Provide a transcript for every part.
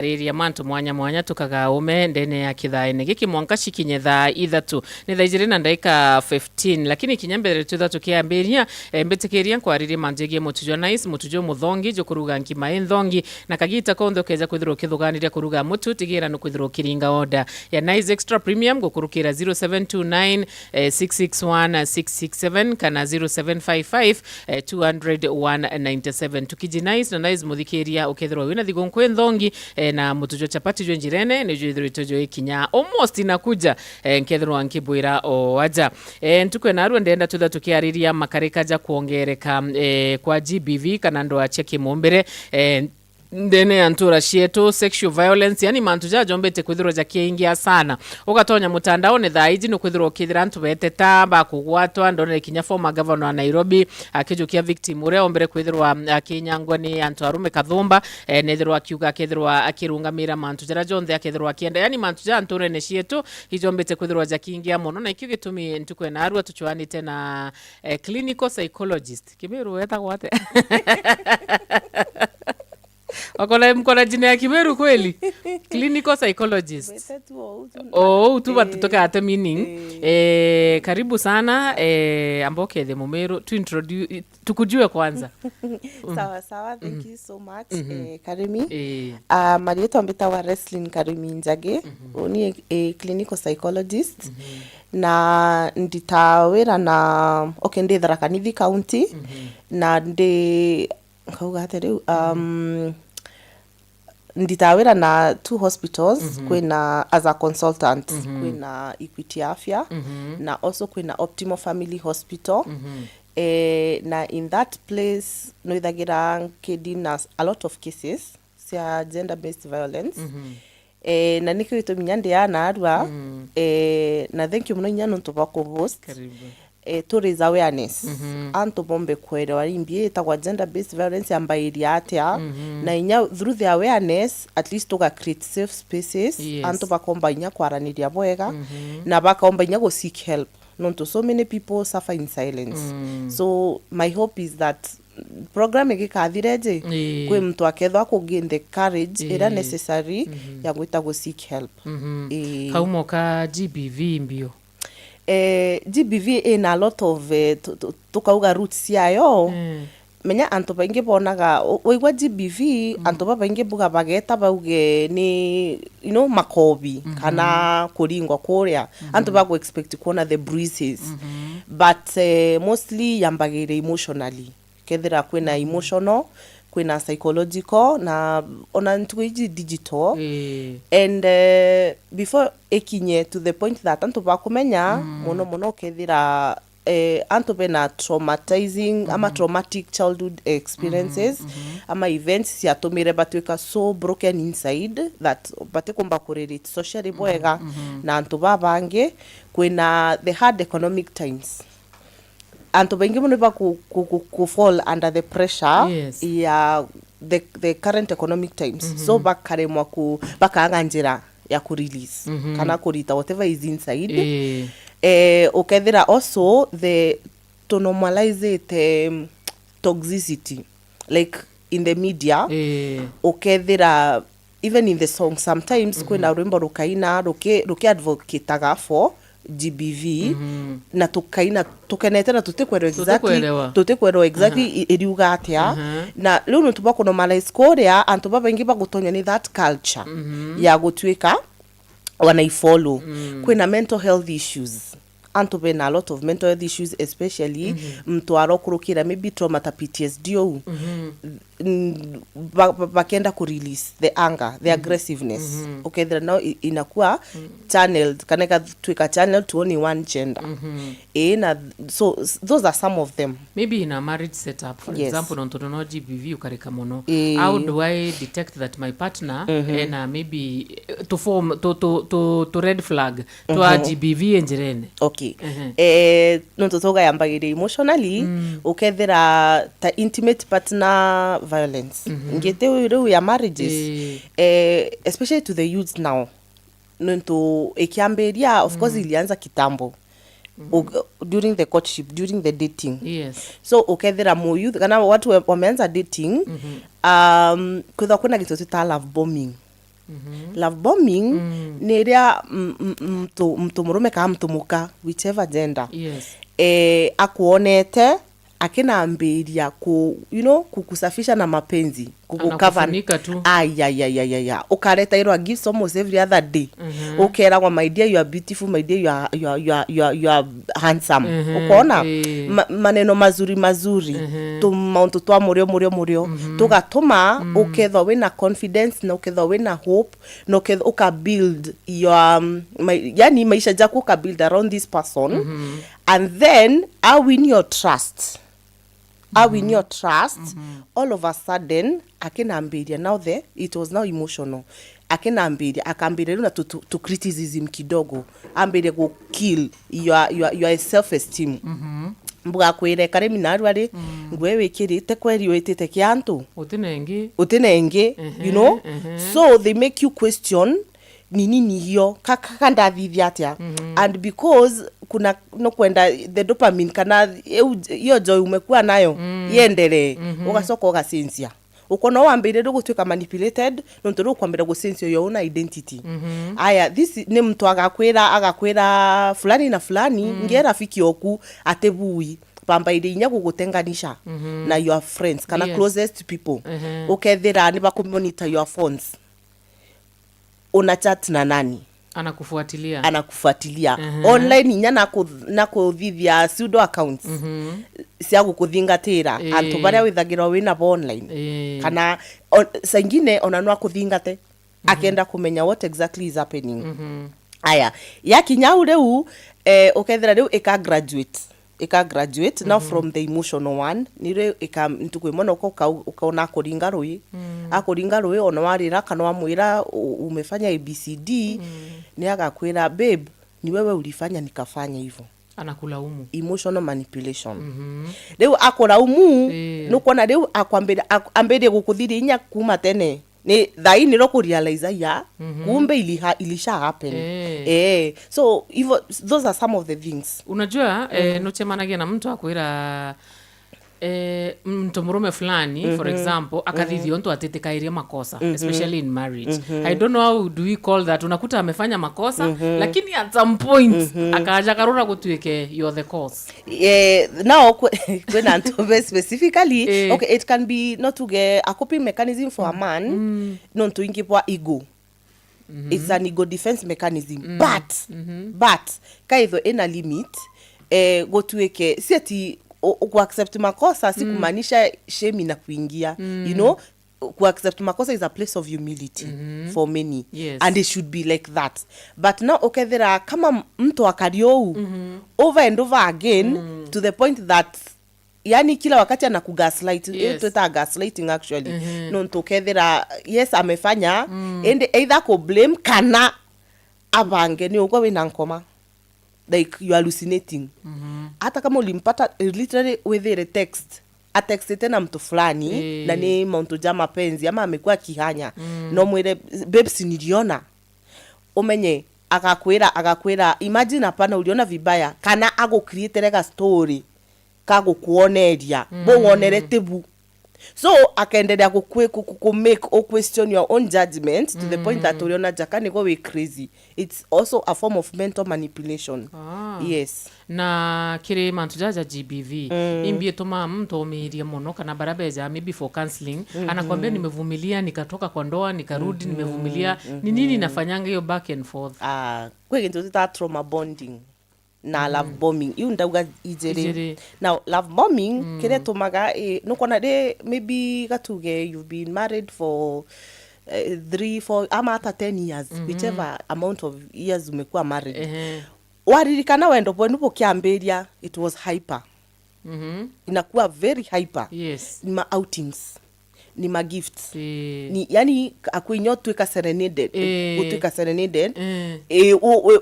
Riria mantu mwanya mwanya tukagaume ndene ya kithaini giki mwanka cikinye thaa ithatu ni thaa igiri na ndaika 15 lakini kinyambere tu thatu kiambiria mbitikiria kwariria manjegie mutujo nice mutujo muthongi jo kuruga nkima enthongi na kagita kondo keza kwithirwo kithuganiria kuruga mutu tigira no kwithirwo kiringa order ya nice extra premium gukurukira 0729 661 667 kana 0755 200 tukiji nice na nice muthikiria ukethirwo wina thigonko enthongi na mutujo chapati jo njirene ni jo ithirito ikinya almost inakuja nkethirwa nkibwira o aja ntukwe na arwa ndenda tutha tukiariria makarika ja kuongereka kwa GBV kana ndo acheki mumbere ndene antura shieto sexual violence yani mantu jajombete kwithirwo jakiingia sana ugatonya mutandao ne thaiji no kwithirwo kithira antu beteta ba kugwatwa ndone kinya former governor wa Nairobi akijukia victim ure ombere kwithirwa akinyangwa ni antu arume kathumba nethirwa akiuga akithirwa akirungamira mantu jara jonthe akithirwa akienda yani mantu ja anture ne shieto hijombete kwithirwa jakiingia muno na ikyo gitumi ntukwe na arwa tuchwanite na clinical psychologist Kimeru weta gwate Wakola mkola jina ya Kimeru kweli? Clinical psychologist. Utuba tutoka ata meaning. Karibu sana Amboke the Mumeru to introduce tukujue kwanza. Sawa, thank you so much. Karimi. Marieto ambeta wa wrestling Karimi Njage. Ni a clinical psychologist. Na nditawera na ndi Tharaka Nithi County. Na ndi kauga atere nditawira na 2 hospitals kwina as a consultant kwina Equity Afya na also kwina Optimal Family Hospital na in that place no ithagira kidina a lot of cases cia gender based violence na nikyo itominya ndi ana arwa na thank you muno nyano ntubako host Karibu to raise awareness anto bombe kwere warimbi etagwa gender based violence ambairia atia na inya through the awareness at least toga create safe spaces anto bakomba inya kwaraniria bwega na bakomba inya go seek help nonto so many people suffer in silence so my hope is that program igikathireje kwe mtu akethwa ku gain the courage era necessary ya gwita go seek help kaumoka GBV mbio GBV in a lot of tukauga roots yayo menya antu baingi bonaga oigwa GBV antu baingi buga bageta bauge ni makobi kana kuringwa kuria antu bago expect kuona the bruises but mostly yambagire emotionally kethira kwina emotional kwina psychological na ona ntuiji digital and before ekinye to the point that antu bakumenya mono kethira antu bena traumatizing ama traumatic childhood experiences ama events yatomire batweka so broken inside that batekomba kurelate socially bwega na antu babange kwina the hard economic times anto bengi muno ba ku fall under the pressure ya the current economic times so bakaremwa ku bakanga njira ya ku release kana kurita whatever is inside okethira also to normalize the toxicity like in the media okethira even in the song sometimes kwena rwimbo rukaina ruki advocate for GBV na tukaina tukenete na tutekwero exactly iriuga atia na leo ntubako normalize korea antu babangi bagutonya ni that culture ya gutwika wanaifollow kwina mental health issues antu bena a lot of mental health issues especially mtu arokurukira maybe trauma ta PTSD bakenda ku release the anger the aggressiveness okay there now inakuwa channeled kaneka twika channel to only one gender na so those are some of them maybe in a marriage setup for example on tono GBV ukareka mono how do I detect that my partner and maybe to form to red flag to a GBV enjerene okay nonto toga yambagire emotionally ukethira ta intimate partner violence ngete we ya marriages especially to the youth now nonto ekiamberia of course ilianza kitambo during the courtship during the dating so ukethira mo youth kana watu wameanza dating kwenda kuna kitu ta love bombing Love bombing ni ria mtu murume kama mtu muka, whichever gender. Yes. Akuonete akinaambiria kukusafisha na mapenzi, kukufunika tu. Ukareta iro gives almost every other day. Ukera kwa my dear, you are beautiful, my dear, you are handsome. Ukoona maneno mazuri tumauntu twa murio tugatuma ukethwa wina confidence na ukethwa wina hope na ukethwa ukabuild your yani maisha jaku ukabuild around this person. And then I win your trust. All of a sudden akinambiria now it was now emotional. Akambiria na to criticism kidogo, ambiria go kill your self esteem. Mbuga kwire kare minarwari ngwe wikirite kweri witite kiantu utinenge so they make you question nini hiyo kaka ndathithia atia. And because kuna no kwenda the dopamine kana hiyo joy umekuwa nayo yendele ugasoka ugasensia ukona wambire gutwika manipulated no ntoro kwambira gusensia your own identity. Aya this ni mtu agakwira fulani na fulani ngiye rafiki oku atebui pamba ide inya gugutenganisha na your friends kana closest people. Ukethira ni bakumonitor your phones, una chat na nani, anakufuatilia online inya na kuthithia pseudo accounts cia gukuthingatira antu baria withagira wina online kana sangine ona no akuthingate akenda kumenya what exactly is happening. Aya yakinya ureu ukethira reu ika graduate now from the emotional one nire ntukwimona ukaona akuringa rui ona warira kana wamwira umefanya ABCD ni agakwira babe ni wewe ulifanya nikafanya hivyo, anakulaumu. Emotional manipulation. Leo akulaumu nukuona leo akwambia gukuthiria inya kuma tene ni thaini ro ku realize ya kumbe ilisha happen. So those are some of the things. Unajua no chemanagia na mtu akwira mtu murume fulani for example akathithio mtu atetekairia makosa especially in marriage. I don't know how do we call that. Unakuta amefanya makosa lakini at some point akaja karura gutwike you're the cause. Now when I'm specifically okay, it can be not to get a coping mechanism for a man not to ingipwa ego. It's an ego defense mechanism. But kaitho in a limit go tuweke siati ku accept makosa si kumaanisha shame na kuingia. You know, ku accept makosa is a place of humility for many. And it should be like that. But now okay, there are kama mtu akario over and over again to the point that yani kila wakati anakugaslight. Tuta gaslighting actually. No ntokethera yes amefanya and either ko blame kana abange ni uko wina nkoma like you are hallucinating. Hata kama ulimpata literally with a text tena mtu fulani na ni mtu jama penzi ama amekuwa kihanya no mwere babes niliona umenye akakwira imagine hapana uliona vibaya kana ago create like a story kago kuoneria bo wonere tebu. So akaendelea ku make or question your own judgment to the point that uliona jakani go we crazy. It's also a form of mental manipulation. Yes. Na kire mantu jaja GBV imbie toma mtu omiria mono kana barabeja maybe for counseling anakwambia nimevumilia nikatoka kwa ndoa nikarudi nimevumilia ni nini nafanyanga hiyo back and forth. Kwege ndio trauma bonding na love bombing you ndauga ijere. Now love bombing kire tumaga no kona de maybe gatuge you've been married for 3-4 ama hata 10 years whichever amount of years umekuwa married. Waririkana wendo bwenu bokiamberia it was hyper. Inakuwa very hyper. Ni ma outings, ni ma gifts, ni yani akuinyo twika serenaded utwika serenaded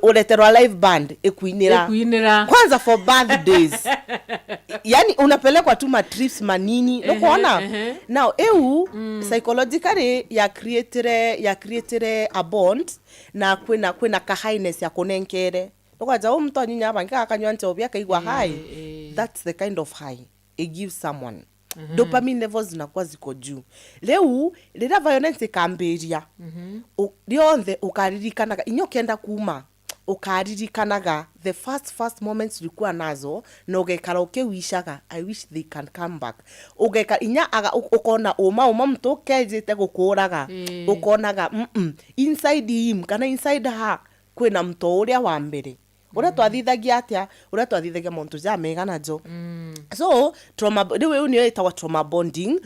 uleterwa live band ekuinira kwanza for birthdays. Yani unapelekwa tu ma trips manini unaona. Now psychologically ya create a bond na kwena ka highness ya konenkere ukaja mtu anyinya abanga akanywa nte obia kaigwa high. That's the kind of high it gives someone. dopamine levels zinakuwa ziko juu. Leu rĩrĩa violence ĩkambĩria rĩothe ũkaririkanaga inyo kenda kuma ukaririkanaga the first moments ulikuwa nazo na ugekara ukiwishaga I wish they can come back. Ugeka inya aga ukona uma mtu kejete gukuraga ukonaga inside him kana inside her kwina mtu uria wa mbere uria twathithagia atia uria twathithagia muntu ja megana jo. So trauma riwe ni itawa trauma bonding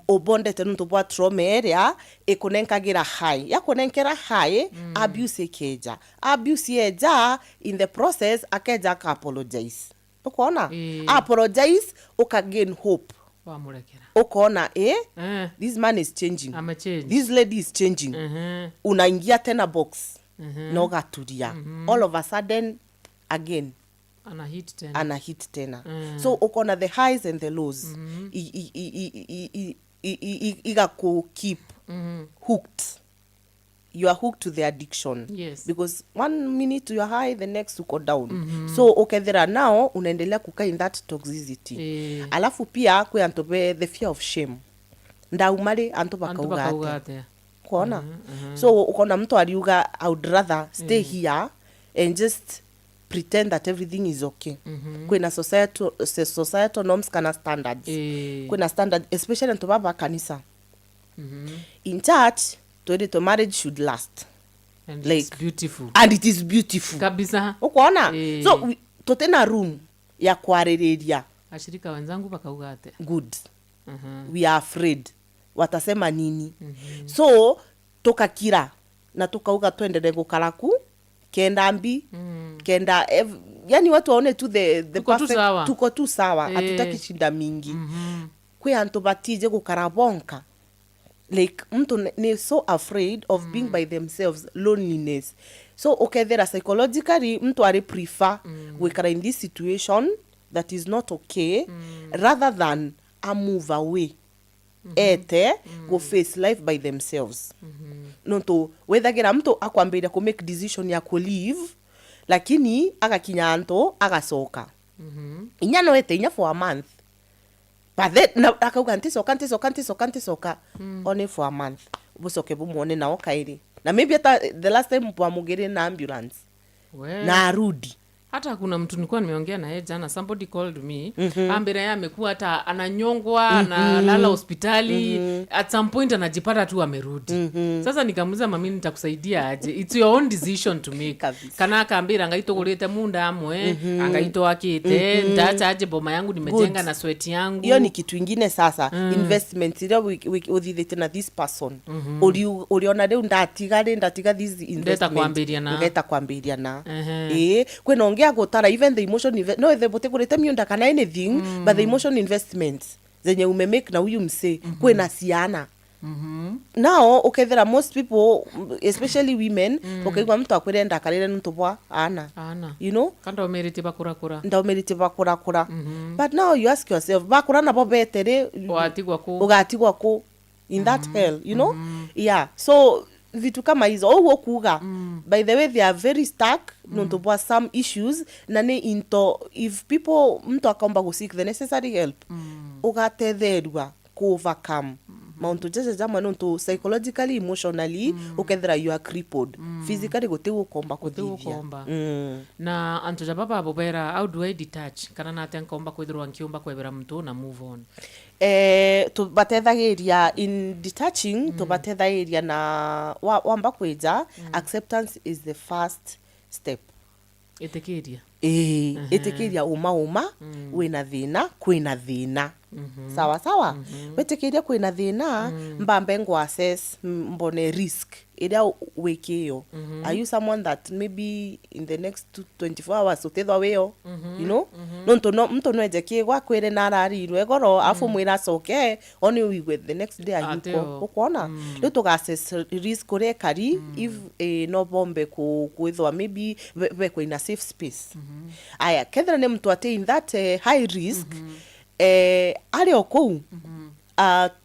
obondete nuntu bwa trauma area ikunenkagira high yakunenkera high abuse ekeja in the process akeja ka apologize ukona apologize ukagain hope wamurekera ukona this man is changing, this lady is changing. Unaingia tena box na ugaturia all of a sudden again ana hit tena. So ukona the highs and the lows iga ku keep hooked. You are hooked to the addiction. Yes. Because 1 minute you are high, the next you go down. So ukethera now unaendelea kukaa in that toxicity. Alafu pia kwa antobe the fear of shame. Ndaumari antoba kaugate. Kuona? So ukona mtu aliuga I would rather stay here and just pretend that everything is okay. Kwina societal norms kana standards. Kwina standard especially antoba ba kanisa. In church to marriage should last. And like, it's beautiful. And it is beautiful. Kabisa. Ukoona? So totena room ya kuarereria. Ashirika wenzangu bakaugate. Good. We are afraid. Watasema nini? So tukakira na tukauga tuendelee gukaraku kenda mbi kenda yani watu waone tu the perfect tuko tu sawa hatutaki shinda mingi. Kwe anto batije gukarabonka. Like mtu ni so afraid of being by themselves, loneliness. So okay, there psychologically mtu ari prefer wekara in this situation that is not okay rather than a move away go face life by themselves. Nonto wethagira mtu akwambira ku make decision ya ku leave lakini agakinya anto agasoka inya no inya for a month. But then akauga ntisoka only for a month. Busoke bumuone na okairi. Na maybe the last time mpamugere na ambulance. Na arudi. Hata kuna mtu nilikuwa nimeongea na yeye jana, somebody called me ambira yeye amekuwa hata ananyongwa na lala hospitali at some point anajipata tu amerudi. Sasa nikamuuliza mami nitakusaidia aje? It's your own decision to make. Kana akaambira ngaito kulete munda amwe angaito akite ndacha aje boma yangu nimejenga na sweat yangu. Hiyo ni kitu kingine sasa. Investment ile uthithite na this person. Uliona leo ndatiga this investment. Ngeta kwambiria na. Kwena gutara even the emotion no the bote kurete miunda kana anything but the emotion investments zenye umemake na huyu mse kwena siana. Now ukethera most people especially women ukaigwa mtu akwenda kalele ntu bwa ana you know kanda umeriti bakura but now you ask yourself bakura na bobetere ugatigwa ku in that hell you know yeah. So vitu kama hizo owo kuga by the way they are very stuck nonto bwa some issues na ne into if people mtu akaomba go seek the necessary help ugathetherwa ku overcome mauntu jeje jama nonto psychologically emotionally ukethera you are crippled physically gotewo komba kuthithia na antu jababa abobera how do I detach kana na tenkomba kwithirwa nkiumba kwebera mtu na move on tubathethagiria in detaching tubathethagiria na wamba kweja acceptance is the first step. Itekiria uma wina thina kwina thina sawa wetekiria kwina thina mbambe ngo assess mbone risk ida wekeo. Are you someone that maybe in the next 24 hours utethwa weyo you know no mtu no ejekie gwa kwire na ararirwe goro afu mwira soke only we with the next day ayuko ukona ryo to assess risk ore kari if no bombe kuithwa maybe we in a safe space. Aya kethra ne mtu ate in that high risk ari okou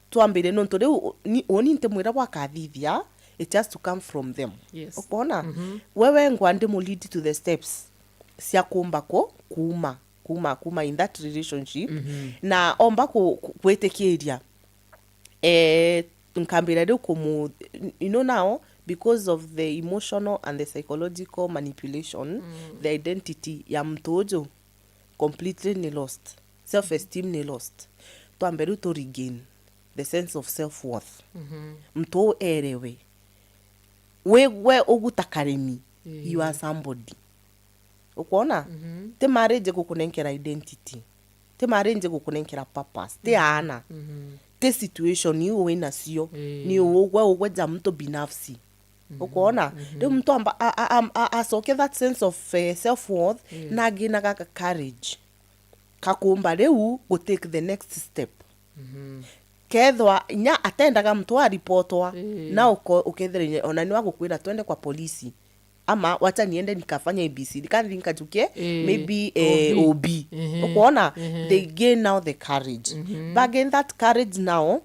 tuambire nonto reu oni ntemwira wakathithia it has to come from them. Yes. Ukona wewe ngwande mo lead to the steps sia kuumba ko kuuma kuma in that relationship na omba kwetekeria nkambira riu kumu you know now because of the emotional and the psychological manipulation the identity ya mtojo completely ni lost, self esteem ni lost, twambe riu to regain the sense of self worth mto erewe we ugutakaremi you are somebody ukona te marriage gukunenkera identity, te marriage gukunenkera purpose, te ana te situation ni uwe nacio ni uwe ja mtu binafsi ukona de mtu amba asoke that sense of self worth na gina ka courage kakumba reu go take the next step kethwa nya atendaga mtu a reportwa na ukethire ona ni wagukwira twende kwa polisi ama wacha niende nikafanya ABCD kandi nikajuke maybe OB ukona they gain now the courage but gain that courage now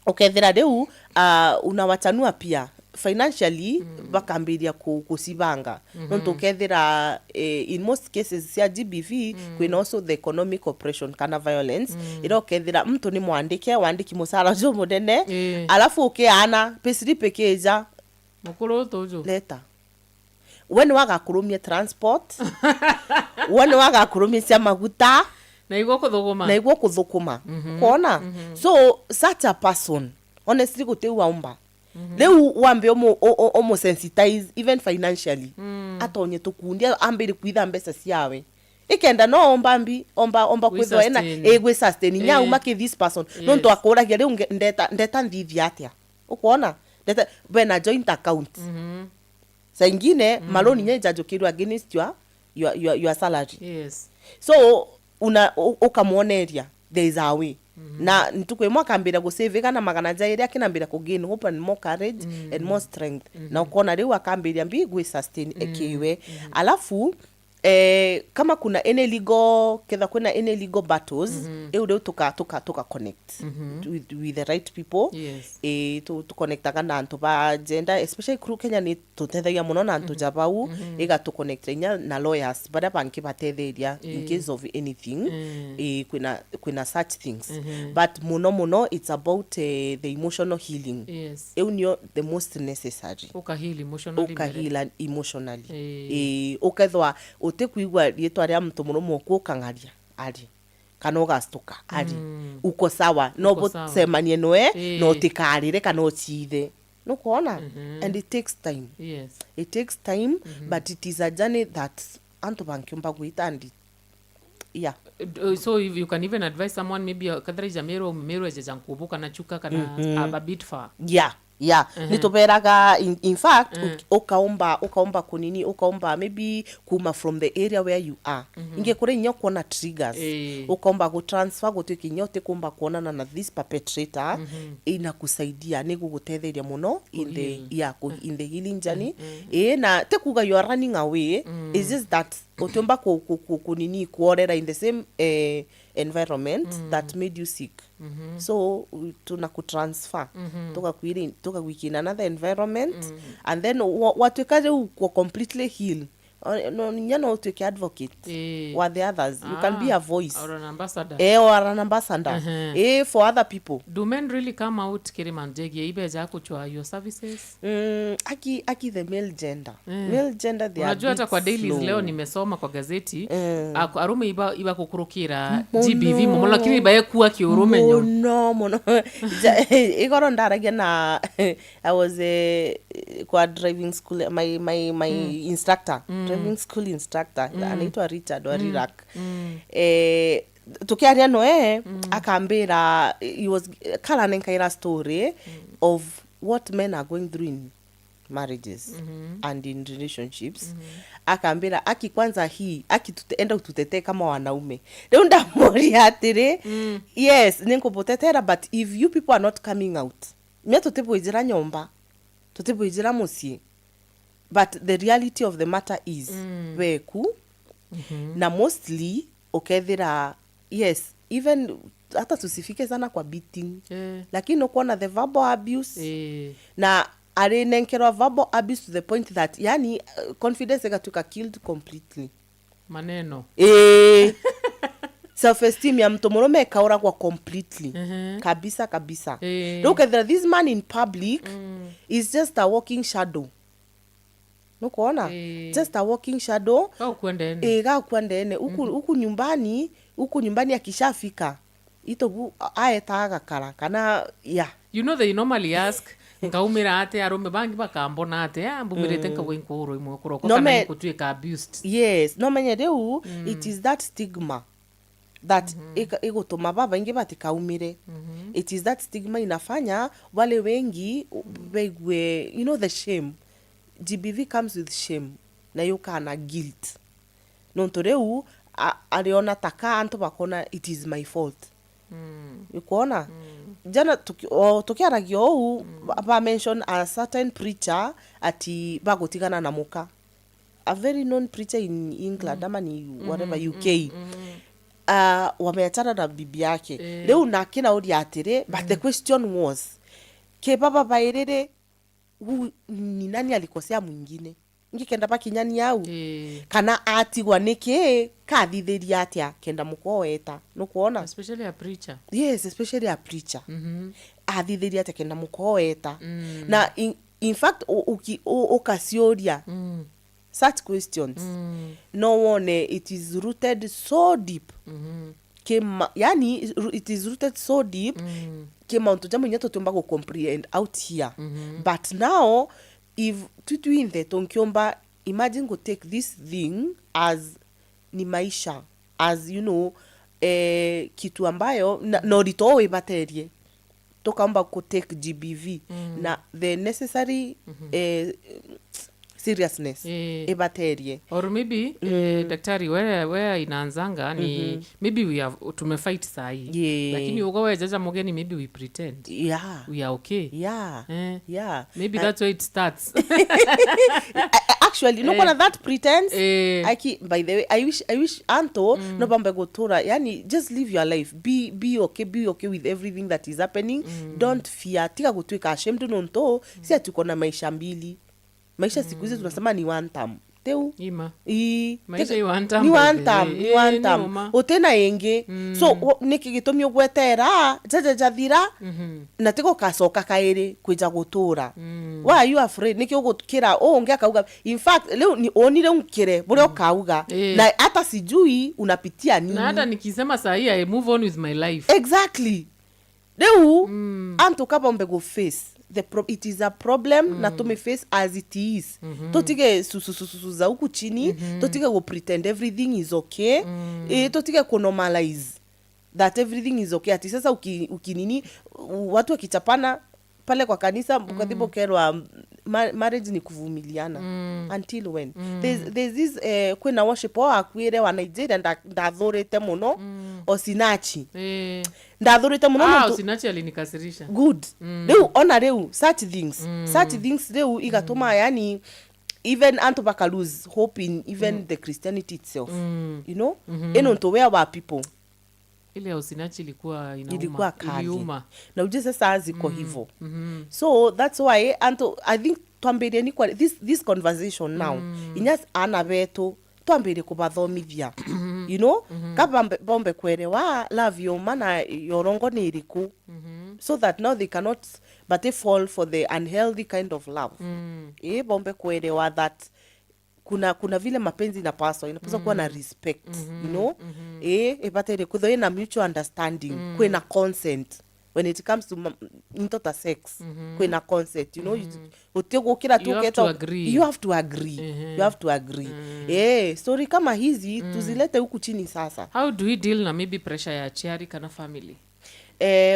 ukethira reu unawachanua pia financially bakambiria kusibanga nonto kethira in most cases cia GBV kwina also the economic oppression kana violence iro kethira mtu ni wandiki musara jo munene alafu ukiana pesiri pekeja mukuru tojo leta wene wagakurumia transport wene wagakurumia cia maguta na igwo kuthukuma kona so such a person honestly guteuaumba leu wambe omo sensitize even financially atonye tukundia ambiri kuitha mbesa ciawe ikenda no omba kwithwa ena egwe sustain nya umake this person no ndo akuragia leu ndeta ndithi atia ukona ndeta bena joint account saingine maloni nya jajukirwa against your salary so ukamuoneria there is a way na ntukwemwa kambira go save kana magana jairi akinambira ku gain hope and more courage and more strength na ukona riu akambira mbi gwe sustain ekiwe alafu kama kuna any legal ketha kuna any legal battles eu tuka connect with the right people to connect kana antu ba gender especially crew Kenya ni tutethagia muno na antu jabau ega to connect na lawyers bada banki batetheria in case of anything kuna such things but muno it's about the emotional healing eu nio the most necessary ukahila emotionally ukethwa utekuigwa rietwa ria mtu muno moko kangaria ari kana ugastuka ari uko sawa no botsemanie noe no tikarire kana ochithe no kuona and it takes time it takes time but it is a journey that antu bankiumba guita and yeah so if you can even advise someone maybe kadra jamero eje kubuka na chuka kana a bit far nitoberaga in fact ukaomba kunini ukaomba maybe kuma from the area where you are inge kure nyo kuona triggers ukaomba go transfer go twiki nyote kumba kuonana na this perpetrator inakusaidia ni gugutetheria muno in the healing journey na tekuga you are running away is just that utomba kunini kuorera in the same environment that made you sick so tunakutransfer toka wiki in another environment and then watwekaje uko completely heal no nyano utweke advocate with the others you can be a voice or an ambassador or an ambassador for other people. Do men really come out Kirimanjegi ibeja kuchwa your services? Aki the male gender they are. Unajua hata kwa dailies leo nimesoma kwa gazeti arume iba kukurukira GBV momo lakini iba yekuwa kiurume nyo mono igoro ndaragia na I was kwa driving school my instructor driving school instructor anaitwa Richard Warirak tukiaria noe akambira he was kala nenkaira story of what men are going through in marriages and in relationships akambira kwanza hii tutaenda tutetee kama wanaume leo ndamori atire yes ninkupotetera but if you people are not coming out mia tutibujira nyomba tutibujira musie but the reality of the matter is weku na mostly ukethira yes even hata tusifike sana kwa beating lakini ukuona the verbal abuse na arenenkerwa verbal abuse to the point that yani confidence ikatuka killed completely maneno self esteem ya mtu murume ikauragwa completely kabisa look at this man in public is just a walking shadow nukuona just a walking shadow gakua ndene huku nyumbani akishafika itobu aetaga kara kana you know they normally ask ngaumira ate arume bangi bakambona ate mbumirite nkagwe nkuru imwe kuroko kana kutuika abused. Yes, no menye reu it is that stigma that igutuma baba ingi batikaumire. It is that stigma inafanya wale wengi begwe, you know, the shame. GBV comes with shame na yuka na guilt. Nontoreu aliona taka anto bakona it is my fault. Yukuona jana tukiaragio ba mention a certain preacher ati bagotigana na muka, a very known preacher in England ama ni whatever UK wameachana na bibi yake leo na kina odi atire but the question was ke baba bairere ni nani alikosea mwingine ngikenda pa kinyani yau kana atigwa niki kathithiria atia kenda mukoeta nukuona especially a preacher. Yes, especially a preacher athithiria atia kenda mukoeta na in fact okasioria such questions no one it is rooted so deep yani it is rooted so deep kema mtu jamu nyato tumba go comprehend out here but now if tutuinde tonkiomba imagine go take this thing as ni maisha as you know kitu ambayo no ritowe baterie tokaomba ko take GBV na the necessary seriousness ebaterie or maybe daktari where inaanzanga ni maybe we have tumefight sahi lakini ugowe jaja mugeni maybe we pretend we are okay maybe that's where it starts. Actually no kona that pretense by the way I wish Anto no bambe gotora yani just live your life, be okay with everything that is happening. Don't fear tika gutwika ashamed nonto si atukona maisha mbili. Maisha siku hizi tunasema ni one time. Teu maisha ni one time. Ni one time. Otena yenge. So nikigitumi ogwetera jathira na tiko kasoka kaere kweja gutura. Why are you afraid? Niki ogukira onge akauga. In fact leo ni onire unkire bure okauga na hata sijui unapitia nini. Na hata nikisema sahi I move on with my life. Exactly. Leo anto kabombe go face it is a problem na to face as it is. Totige suza huku chini, totige go pretend everything is okay. Totige ko normalize that everything is okay. Ati sasa ukinini watu wakichapana pale kwa kanisa mkadhibo kerwa marriage ni kuvumiliana until when there's this kwena worship akwire wa Nigeria ndathorete muno Osinachi ndathorete muno Osinachi alinikasirisha good leo ona leo such things leo igatuma yani even anto baka lose hope in even the Christianity itself you know eno to where our people ile Osinachi ilikuwa iliuma na uje sasa ziko hivyo so that's why anto I think twambere ni kwa this conversation now inyas ana beto twambere kubathomithia you know kaba bombe kwerewa love your mana yorongo ni iriku so that now they cannot but they fall for the unhealthy kind of love bombe kwerewa that kuna vile mapenzi inapaswa kuwa na respect you know ebatere kudhoe na mutual understanding kwena consent when it comes to intota sex kwena consent you know utego kila tu you have to agree story kama hizi tuzilete huku chini sasa. How do we deal na maybe pressure ya chiari kana family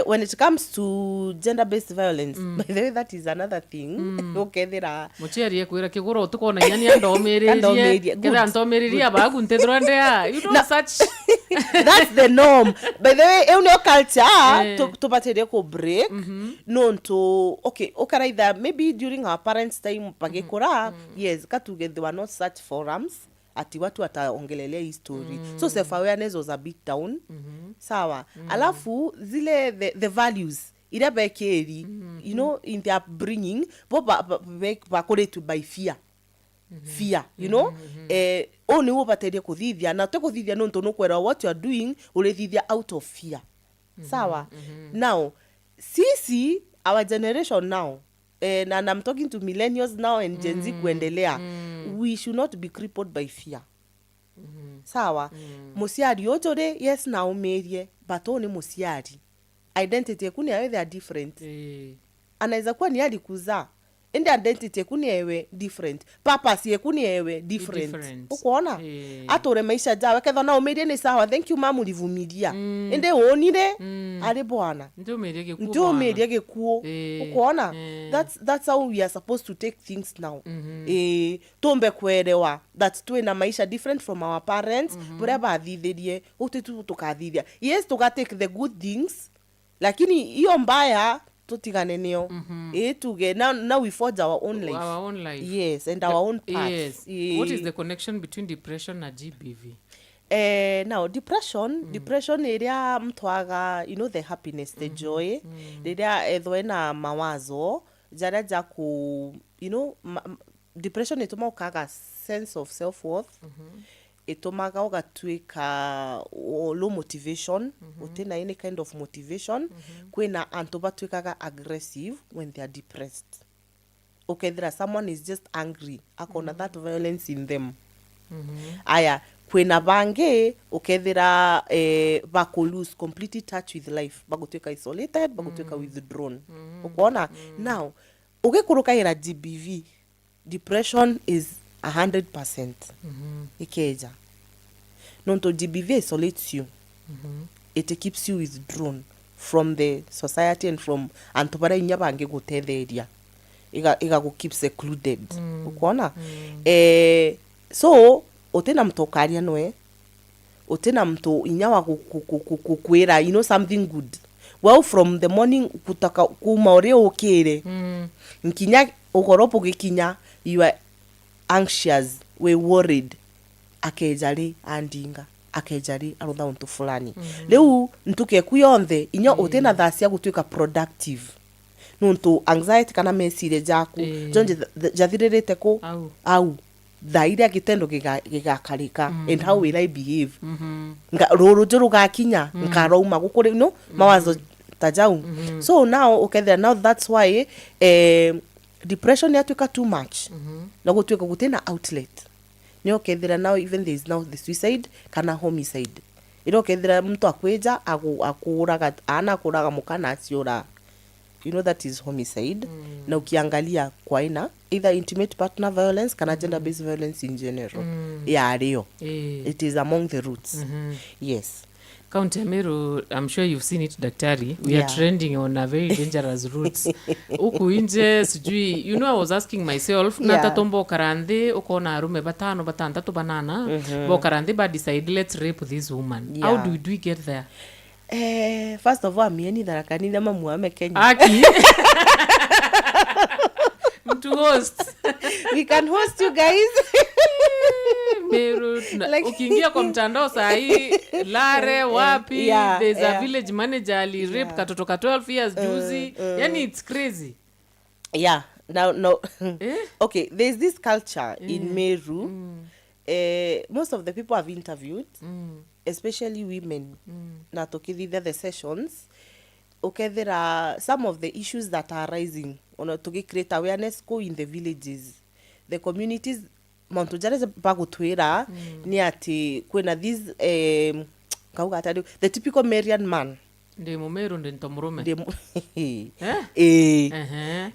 when it comes to gender-based violence by the way that is another thing okay there are muchiari kwira kigoro utukona yani andomeririe kera andomeririe abagu ntethronde you know such that's the norm by the way euno culture to batere ko break nonto okay either maybe during our parents time pagekora yes katuge they were not such forums ati watu wataongelelea hii story so self awareness was a bit down sawa alafu zile the values ila bekeri you know in their upbringing ba to by fear fear, you know. Oni ubateria kuthithia na te kuthithia no ntono kwera what you are doing ulethithia out of fear. Sawa. Now sisi our generation now and I'm talking to millennials now and Gen Z kuendelea, we should not be crippled by fear. Sawa. Musiari otore yes na umerie but oni musiari identity kuni yawe they are different. Anaweza kuwa ni alikuza ende identity kuni yawe different, purpose yekuni yawe different. Ukoona atore maisha jawe ketho na umerie ni sawa, thank you mama ulivumilia ende onire ari bwana ndio umerie gekuo. Ukoona that's how we are supposed to take things now. Tombe kwerewa that tu na maisha different from our parents, whatever athithirie utetu tukathithia yes take the good things lakini hiyo mbaya tutigane nio. Tuge now we forge our own life. Yes, and our own path. Yes. What is the connection between depression and GBV? Now depression area mtwaga, you know, the happiness, the joy area ethwena mawazo jara jaku, you know, depression ituma ukaga sense of self-worth. Itumaga ugatwika low motivation, utena any kind of motivation. Kwena antoba twikaga aggressive when they are depressed. Okay, there someone is just angry, akona that violence in them. Aya kwena bange ukethira bako lose completely touch with life, bagotwika isolated, bagotwika withdrawn. Ukoona now ukekuruka ira GBV, depression is 100%. Ikeja nonto GBV isolates you. It keeps you withdrawn from the society and from antobara inyabange gutetheria iga go keep secluded. Ukoona so otena mtokaria noe otena mto inyawa kukwera, you know, something good. Well, from the morning kutaka kumaore okere nkinya ukoropo gikinya you are anxious, we worried, akejari andinga akejari arutha untu fulani. Leu ntuke kuyonthe inyo otena thacia gutwika productive nuntu anxiety kana mesire jaku jonje jathirerete ko au thaira gitendo gigakarika and how will I behave roro juru gakinya nkaroma gukuri no mawazo tajau. So now okay, now that's why depression yatwika too much na gutwika gutena outlet. Ni okay, there now even there is now the suicide kana homicide. Iro okay, there mtu akweja akuraga ana kuraga mukana asiora, you know, that is homicide. Na ukiangalia kwa ina either intimate partner violence kana gender based violence in general. Yeah, rio it is among the roots. Yes. County Meru, I'm sure you've seen it, Daktari. We are trending on a very dangerous routes. Uku inje sijui, you know, I was asking myself, natatombo karande ukona arume batano batantatu banana bo karande ba decide let's rape this woman. How do we get there? First of all, mieni darakani na mamuame Kenya. Aki. To host. We can host you guys. Meru, ukiingia kwa mtandao saa hii Lare wapi there's a village manager ali rape katoto ka 12 years juzi. Yani it's crazy. Yeah. Now okay, there's this culture in Meru. Most of the people I've interviewed, especially women, na tokithitha the sessions, okay, there are some of the issues that are rising on to create awareness go in the villages, the communities. Monto jare bagutwira ni ati kwena this kauga atari the typical Marian man de momero ndo ntomurume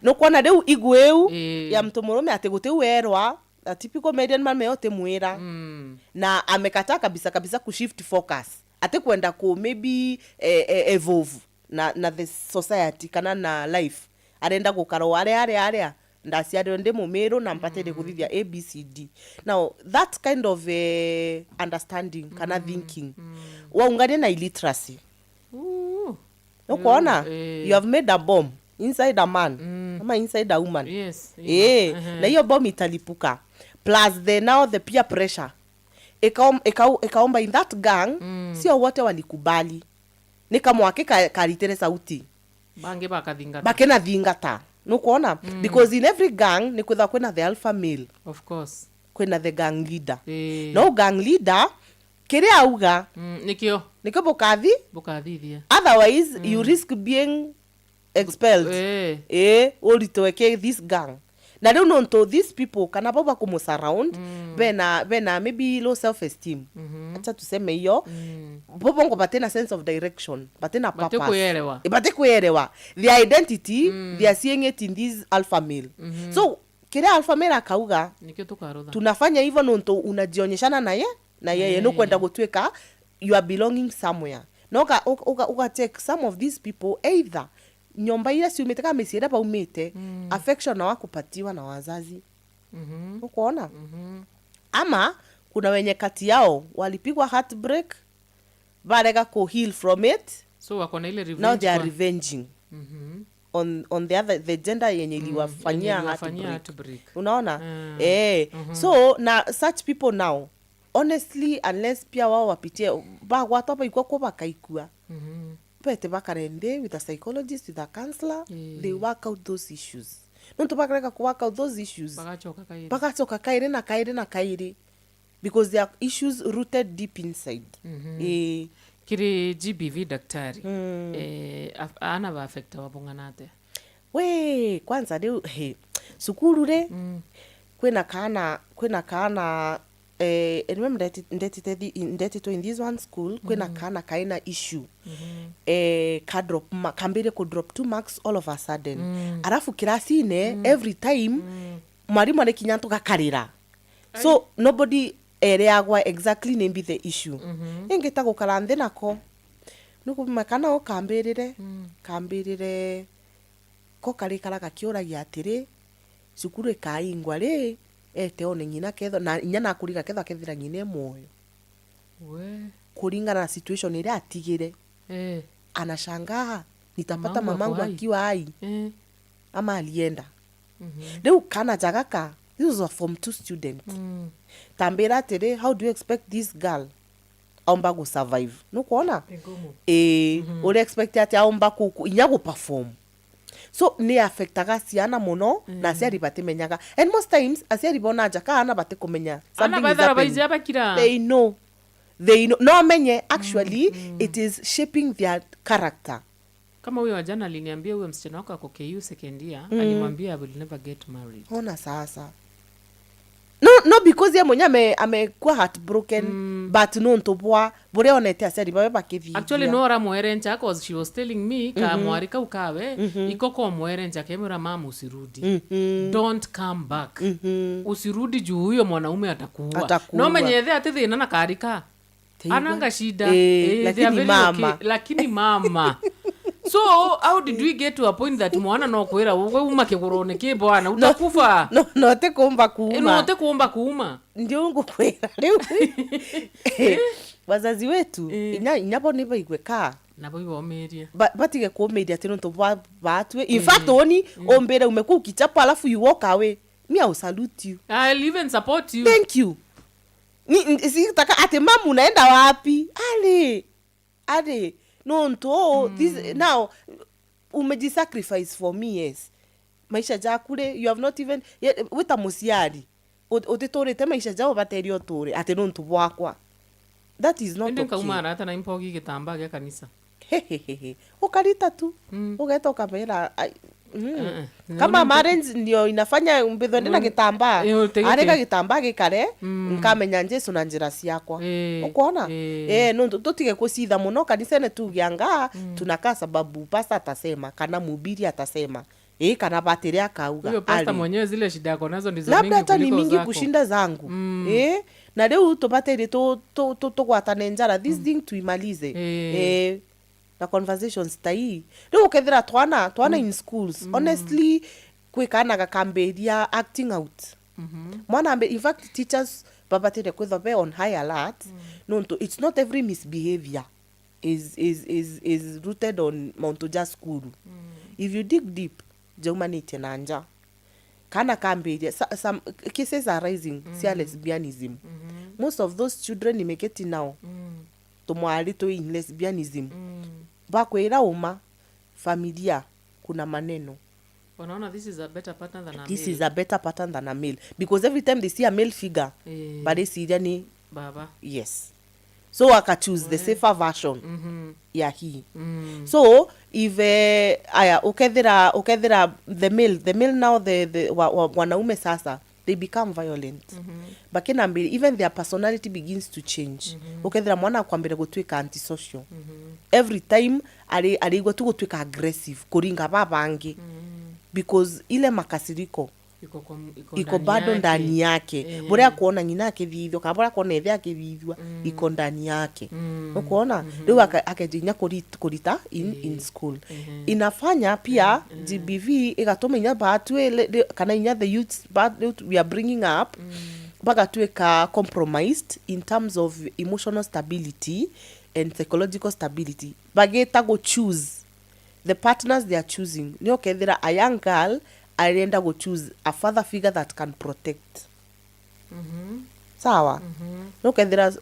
no kwana deu igweu ya mtomurume ate gote werwa a typical Marian man meyote mwera na amekata kabisa ku shift focus ate kwenda ko maybe evolve na the society kana na life arenda gukaro are ndasiari onde momero na mpate kuthithia ABCD. Now that kind of understanding kana thinking waungane na illiteracy. Ukoona you have made a bomb inside a man ama inside a woman. Yes. Na hiyo bomb italipuka plus now the peer pressure ekaomba in that gang sio wote walikubali nikamwake karitere sauti bange bakathinga bakena thingata nukuona because in every gang ni kwitha kwina the alpha male, of course, kwina the gang leader. no gang leader kiria auga nikio bukathithia, otherwise you risk being expelled ulitoweke this gang. Na riu nonto these people kana boba kumusurround bena maybe low self esteem, acha tuseme hiyo bobo ngo batena sense of direction, batena purpose, bate kuelewa the identity they are seeing it in this alpha male. So kile alpha male akauga nikio tukarutha, tunafanya hivyo nonto unajionyeshana na yeye no kwenda gutweka you are belonging somewhere. No uga take some of these people either nyomba ile si umeteka mesiera pa umete affection na wakupatiwa na wazazi ukoona ama kuna wenye kati yao walipigwa heartbreak barega ko heal from it, so wako na ile revenge, now they are revenging on the gender yenye iliwafanyia heartbreak. Unaona so na such people now honestly unless pia wao wapitie ba watu hapa iko kwa bakaikua pete bakarende with a psychologist, with a counselor, they work out those issues. Nonto bakareka ku work out those issues bakachoka kaire because there are issues rooted deep inside. Kiri GBV daktari ana ba affect wabonganate we kwanza leo sukuru re kwena kana remember ndetito in this one school kwena kana kaina issue ka drop kambire ku drop 2 marks all of a sudden arafu kirasine every time mwalimu alekinyanto gakarira so nobody ereagwa exactly name the issue ingita gukara nthi nako nuko makana o kambirire ko karikara gakiuragia atiri cukuru kaingwa ri ete one nyina ketho na nyana kuriga ketho kethira nyine moyo kuringana na situation ile atigire anashangaa nitapata mamangu akiwa hai ama alienda. Leo kana jagaka, this was a form 2 student tambira atiri, how do you expect this girl aomba go survive no kuona ule expect ati aomba ku inyago perform, so ni affectaga ciana muno na ciari batimenyaga, and most times aciari bona jaka ana bate kumenya something is happening. They know no menye actually it is shaping their character. Kama huyo jana aliniambia huyo msichana wako ako KU second year alimwambia I will never get married. Ona sasa no because ye mwenye amekuwa heartbroken but no ntobwa bure onete aseri baba kithi actually no ra mwerenja cause she was telling me ka mwarika ukawe ikoko mwerenja kemera mama usirudi don't come back usirudi juu huyo mwanaume atakuua no menyethe atithi na karika ananga shida lakini mama so how did we get to a point that mwana no kwera wewe umakegorone ke bwana utakufa no te kuomba kuuma ndio ungu kwera leo wazazi wetu inyapo niba igweka nabo ibomeria batige kuomeria tino to batwe in fact oni ombere umeku ukichapa alafu you walk away, me I will salute you, I'll even support you, thank you. Ni sitaka ate mama unaenda wapi ale no nto this now umejisacrifice for me, yes maisha jakure you have not even with a musiari otetorete maisha jao baterio tore ate no nto bwakwa, that is not okay. Ndenga umara hata na impogi gitamba gya kanisa ukarita tu ugeta ukabera kama marriage ndio inafanya mbetho ndina gitamba areka gitamba gikare nkamenya Jesu na njira ciakwa ukuona no tutige kusitha muno kanisa ne tugianga tunakaa sababu pastor atasema kana mhubiri atasema kana batiri akauga huyo pastor mwenyewe zile shida yako nazo ndizo mingi labda ni mingi kushinda zangu na leo tupate to kwatane njara this thing tuimalize na conversations tai leo kethira twana in schools honestly kwikana gakamberia acting out mwana in fact teachers babatire kwethobe on high alert no it's not every misbehavior is rooted on Mount Just School. If you dig deep humanity nanja kana kamberia some cases are rising cia lesbianism most of those children imeketi now tomwali to in lesbianism bakwira uma familia kuna maneno Wanaona this is a better pattern than a This male. is a better pattern than a male, because every time they see a male figure badesiria ni baba. yes, so waka choose the safer version ya hii. So if aya ukethira the male now the wanaume sasa they become violent. Bakina mbili, even their personality begins to change. Ukethira mwana akwambira gutwika antisocial. Every time arigwa tu gutwika aggressive kuringa babangi. Because ile makasiriko iko bado ndani yake. Bora kuona nyina akithithio, kabora kuona ethe akithithwa iko ndani yake. Ukoona leo akajinya kurita in school. Inafanya pia GBV igatuma inya batwe kana inya the youth but we are bringing up bagatweka compromised in terms of emotional stability and psychological stability. Bageta go choose the partners they are choosing. Ni okethira a young girl arenda go choose a father figure that can protect. Sawa. No okethira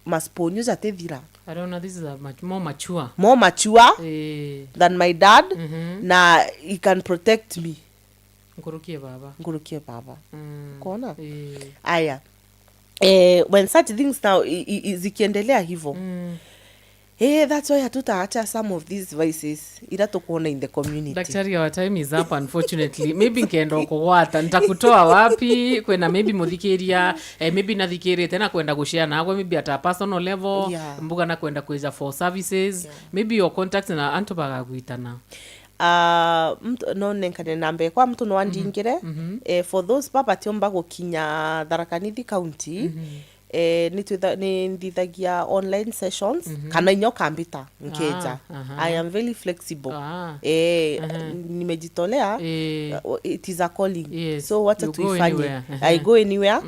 masponyo zatethira. I don't know, this is a much more mature. More mature than my dad. Na he can protect me. Ngurukie baba. Kona? Aya. When such things now zikiendelea hivyo. That's why hatutaacha some of these vices ila tukuona in the community. Daktari, our time is up unfortunately. Maybe nkienda kuwata nitakutoa wapi kwenda maybe muthikiria maybe nathikiria tena kwenda gushare nawe maybe at a personal level mbuga na kwenda kuja for services maybe your contacts na antu bagaguitana. No nenkane nambe kwa mtu no wanjingire for those papa tiomba gukinya Tharaka Nithi County ni ndithagia online sessions kana inyo kambita nkeja. I am very flexible. Nimejitolea. It is a calling. Yes. So what tuifanye? I go anywhere.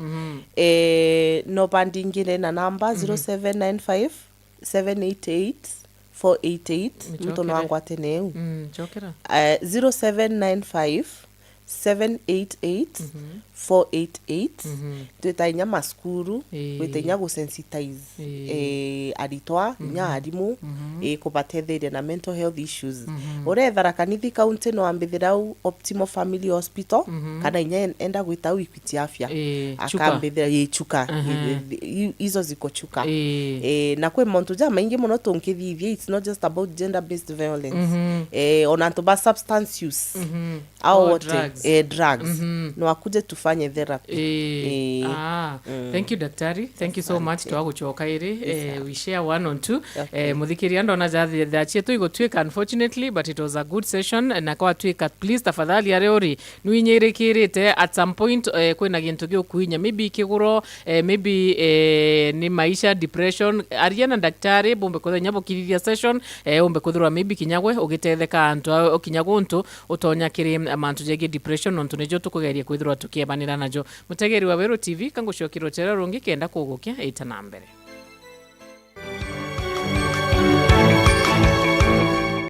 No bandingire na number 0795 788 488 mtu no wangu ateneu. Chokera. 0795 788 488 twetainya maskuru twetainya gusensitize aritwa nya arimu kubatetheria na mental health issues. Ore Tharaka Nithi County no ambithira Optimal Family Hospital kana inya enda gwita Equity Afya akambithira chuka hizo ziko chuka na kwe montu ja maingi muno tunkithithia. It's not just about gender based violence on to substance use au drugs no akuje tufanye therapy. Thank you daktari, thank you so much to aguchoka iri we share one on two. Muthikiria ndona jathi thachie tu igotwika unfortunately, but it was a good session na kwa twika. Please tafadhali areori nuinyirikirite at some point kwina gintu gyo kuinya maybe kiguro maybe ni maisha depression ariana daktari bombe ko nyabo kirithia session ombe kuthura maybe kinyagwe ugitetheka antu okinyagwo ntu utonya kiri amantu jege depression ontu nejo tukugeria kwithura tukiebanira najo. Mutegeri wa Wero TV kangushokiro chero rungi kenda kugukia 8 na mbere.